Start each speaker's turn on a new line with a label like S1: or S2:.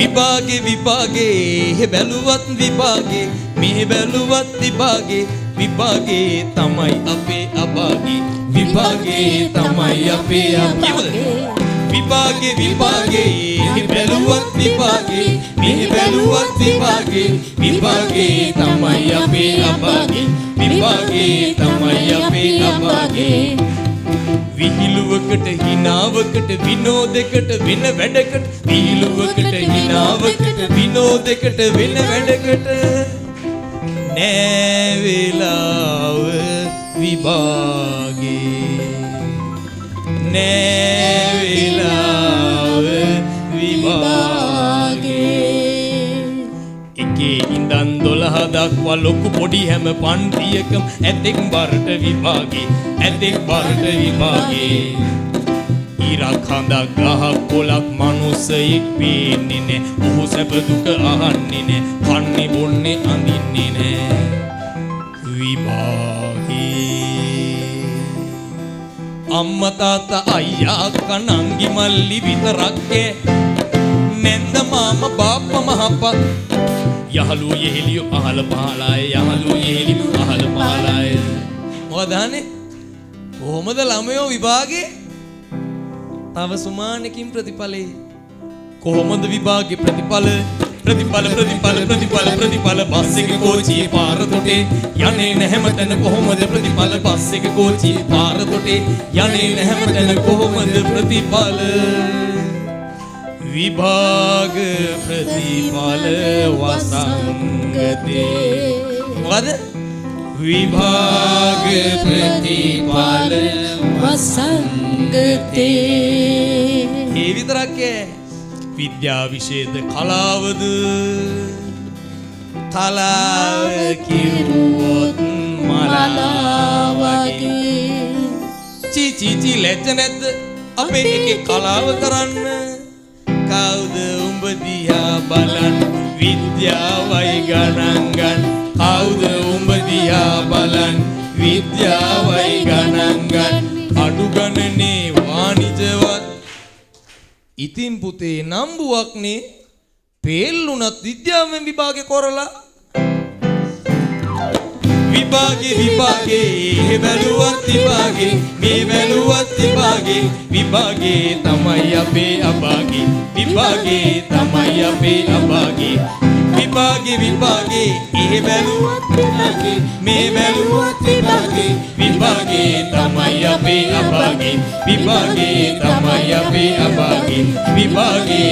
S1: විභාගේ විභාගේ බැලුවත් විභාගේ මේ බැලුවත් විභාගේ විභාගේ තමයි අපේ අභාගේ විභාගේ තමයි අපේ අභාගේ විභාගේ විභාගේ බැලුවත් විභාගේ මේ බැලුවත් විභාගේ විභාගේ තමයි අපේ අභාගේ විභාගේ තමයි අපේ අභාගේ විහිළුවකට හිනාවකට විනෝදයකට වෙන වැඩකට විහිළුවකට හිනාවකට විනෝදයකට වෙන වැඩකට නෑ වේලාව විභාගේ නෑ වේලාව විභාගේ එකේ ඉඳන් 12 දක්වා ලොකු පොඩි හැම පන්තියකම ඇතෙක් බරට විභාගේ ඇතෙක් බරට විභාගේ ඉරක් හඳක් ගහක් කොලක් මනුස්සයෙක් පේන්නේ නෑ ඔහු සැප දුක අහන්නේ නෑ කන්නේ බොන්නේ අඳින්නේ නෑ විභාගේ අම්මා තාත්තා අයියා අක්කා නංගි මල්ලි විතරක් නැන්ද මාමා බාප්පා මහප්පා යහළු යෙහෙලියෝ අහල පහලාය යහළු යෙහෙලියෝ අහල පහලාය මොකදහනේ කොහොමද ළමයෝ විභාගේ තව සුමානකින් ප්‍රතිඵලේ කොහොමද විභාගේ ප්‍රතිඵල ප්‍රතිඵල ප්‍රතිඵල ප්‍රතිඵල ප්‍රතිඵල බස් එක කෝච්චියේ පාර තොටේ යන්නේ නැහැමතන කොහොමද ප්‍රතිඵල බස් එක කෝච්චියේ පාර තොටේ යන්නේ නැහැමතන කොහොමද ප්‍රතිඵල විභාග ප්‍රතිඵල වසංගතේ මොකද විභාග ප්‍රතිඵල වසංගතේ ඒ විතරක් විද්‍යා විෂයද කලාවද කලාව කිව්වොත් මලාවගේ චී ලැජ්ජ නැද්ද අපේ එකේ කලාව කරන්න කවුද උඹ දිහා බලන් විද්‍යාවයි ගණන් ගන්න කවුද උඹ දිහා බලන් විද්‍යාවයි ගණන් ගන්න අඩු ගණනේ වාණිජවත් ඉතින් පුතේ නම්බුවක්නේ පෙල්ලුණත් විද්‍යාවෙන් විභාගේ කරලා විභාගේ විභාගේ බැලුවත් විභාගේ මේ බැලුවත් විභාගේ විභාගේ තමයි අපේ අභාගේ විභාගේ තමයි අපේ අභාගේ විභාගේ විභාගේ ඒ බැලුවත් විභාගේ මේ බැලුවත් විභාගේ විභාගේ තමයි අපේ අභාගේ විභාගේ තමයි අපේ අභාගේ විභාගේ